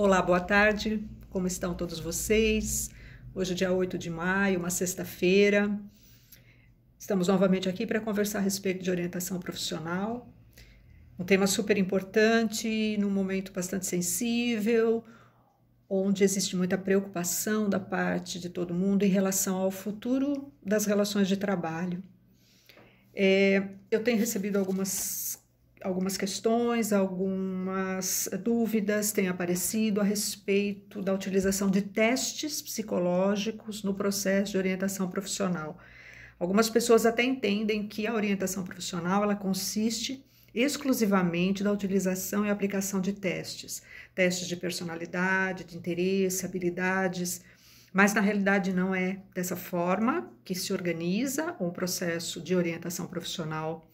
Olá, boa tarde, como estão todos vocês? Hoje é dia 8 de maio, uma sexta-feira. Estamos novamente aqui para conversar a respeito de orientação profissional. Um tema super importante, num momento bastante sensível, onde existe muita preocupação da parte de todo mundo em relação ao futuro das relações de trabalho. Eu tenho recebido algumas questões, algumas dúvidas têm aparecido a respeito da utilização de testes psicológicos no processo de orientação profissional. Algumas pessoas até entendem que a orientação profissional ela consiste exclusivamente da utilização e aplicação de testes de personalidade, de interesse, habilidades, mas na realidade não é dessa forma que se organiza um processo de orientação profissional.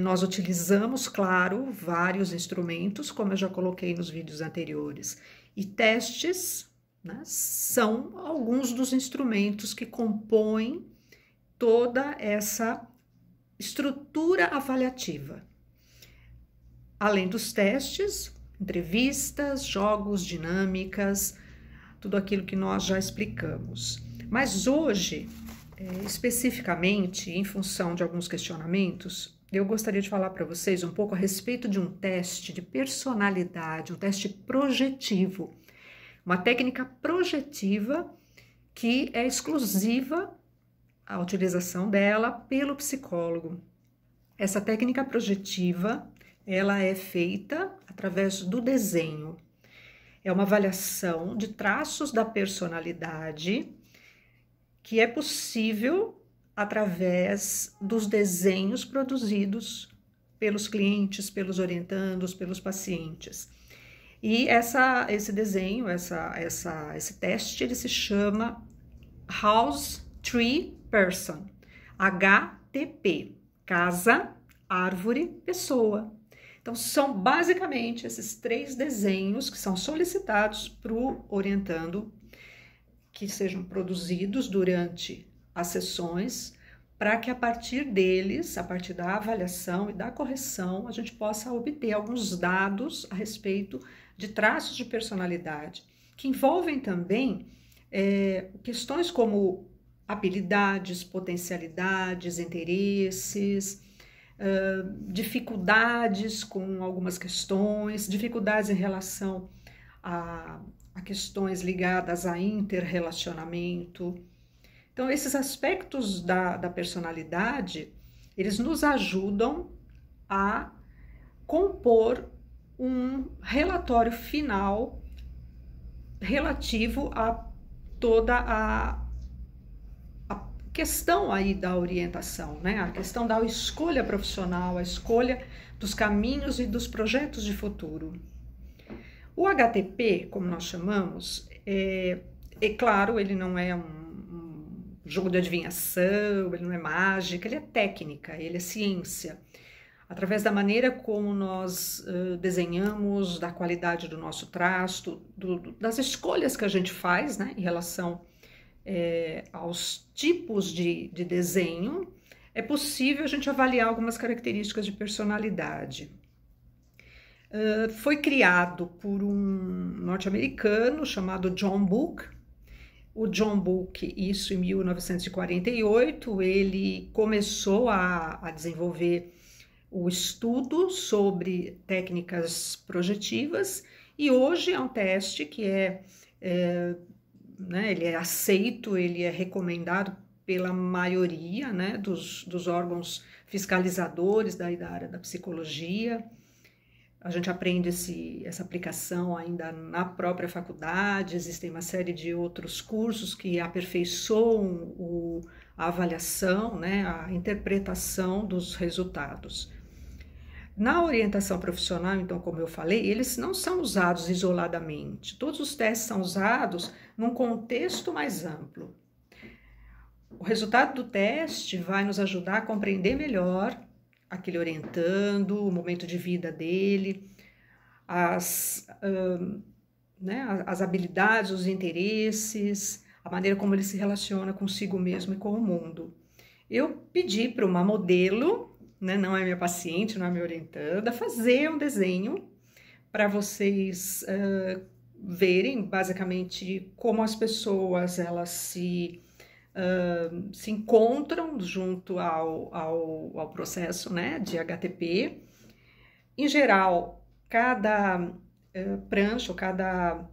Nós utilizamos, claro, vários instrumentos, como eu já coloquei nos vídeos anteriores, e testes, né, são alguns dos instrumentos que compõem toda essa estrutura avaliativa. Além dos testes, entrevistas, jogos, dinâmicas, tudo aquilo que nós já explicamos. Mas hoje, especificamente, em função de alguns questionamentos, eu gostaria de falar para vocês um pouco a respeito de um teste de personalidade, um teste projetivo, uma técnica projetiva que é exclusiva a utilização dela pelo psicólogo. Essa técnica projetiva, ela é feita através do desenho. É uma avaliação de traços da personalidade que é possível através dos desenhos produzidos pelos clientes, pelos orientandos, pelos pacientes. E esse desenho, esse teste, ele se chama House Tree Person, HTP, casa, árvore, pessoa. Então, são basicamente esses 3 desenhos que são solicitados para o orientando, que sejam produzidos durante as sessões, para que a partir deles, a partir da avaliação e da correção, a gente possa obter alguns dados a respeito de traços de personalidade, que envolvem também questões como habilidades, potencialidades, interesses, dificuldades com algumas questões, dificuldades em relação a questões ligadas a interrelacionamento. Então, esses aspectos da personalidade, eles nos ajudam a compor um relatório final relativo a toda a questão aí da orientação, né? A questão da escolha profissional, a escolha dos caminhos e dos projetos de futuro. O HTP, como nós chamamos, claro, ele não é um jogo de adivinhação, ele não é mágica, ele é técnica, ele é ciência. Através da maneira como nós desenhamos, da qualidade do nosso traço, das escolhas que a gente faz, né, em relação aos tipos de desenho, é possível a gente avaliar algumas características de personalidade. Foi criado por um norte-americano chamado John Book. O John Book, isso em 1948, ele começou a desenvolver o estudo sobre técnicas projetivas e hoje é um teste que ele é aceito, ele é recomendado pela maioria, né, dos órgãos fiscalizadores da área da psicologia. A gente aprende essa aplicação ainda na própria faculdade, existem uma série de outros cursos que aperfeiçoam a avaliação, né, a interpretação dos resultados. Na orientação profissional, então, como eu falei, eles não são usados isoladamente. Todos os testes são usados num contexto mais amplo. O resultado do teste vai nos ajudar a compreender melhor aquele orientando, o momento de vida dele, as habilidades, os interesses, a maneira como ele se relaciona consigo mesmo e com o mundo. Eu pedi para uma modelo, né, não é minha paciente, não é minha orientanda, fazer um desenho para vocês verem basicamente como as pessoas elas se encontram junto ao processo, né, de HTP. Em geral, cada prancha ou cada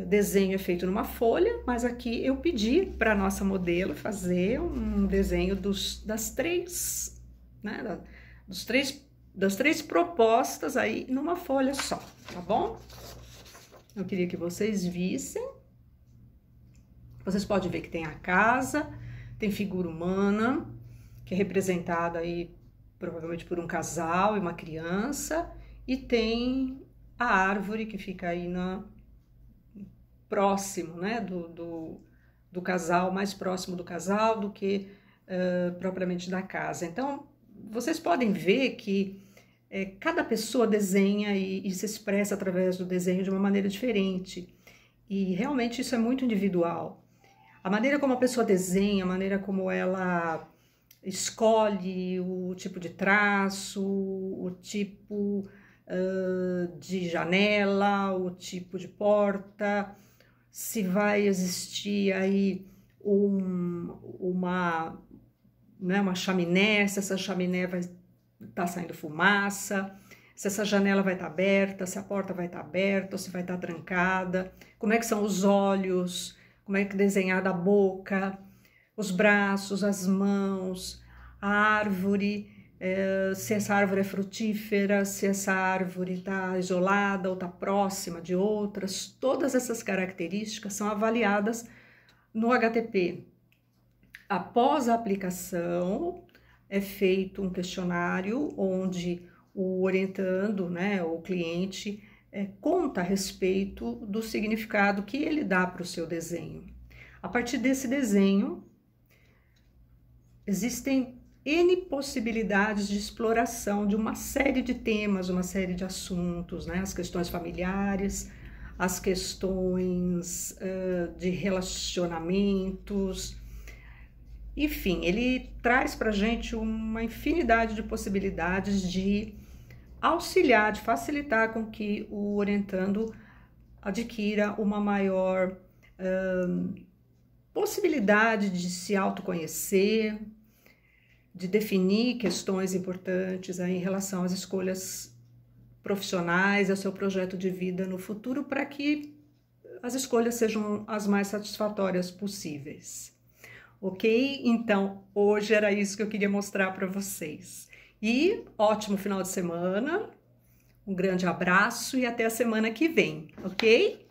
desenho é feito numa folha, mas aqui eu pedi para a nossa modelo fazer um desenho das três propostas aí numa folha só, tá bom? Eu queria que vocês vissem. Vocês podem ver que tem a casa, tem figura humana, que é representada aí provavelmente por um casal e uma criança, e tem a árvore que fica aí próximo, né, do casal, mais próximo do casal do que propriamente da casa. Então, vocês podem ver que cada pessoa desenha e se expressa através do desenho de uma maneira diferente. E realmente isso é muito individual. A maneira como a pessoa desenha, a maneira como ela escolhe o tipo de traço, o tipo de janela, o tipo de porta, se vai existir aí uma chaminé, se essa chaminé vai estar saindo fumaça, se essa janela vai estar aberta, se a porta vai estar aberta ou se vai estar trancada, como é que são os olhos, como é que é desenhada a boca, os braços, as mãos, a árvore, se essa árvore é frutífera, se essa árvore está isolada ou está próxima de outras. Todas essas características são avaliadas no HTP. Após a aplicação, é feito um questionário onde o orientando, né, o cliente, conta a respeito do significado que ele dá para o seu desenho. A partir desse desenho, existem N possibilidades de exploração de uma série de temas, uma série de assuntos, né? As questões familiares, as questões de relacionamentos, enfim, ele traz para a gente uma infinidade de possibilidades de auxiliar, de facilitar com que o orientando adquira uma maior possibilidade de se autoconhecer, de definir questões importantes aí em relação às escolhas profissionais e ao seu projeto de vida no futuro, para que as escolhas sejam as mais satisfatórias possíveis. Ok? Então, hoje era isso que eu queria mostrar para vocês. E ótimo final de semana, um grande abraço e até a semana que vem, ok?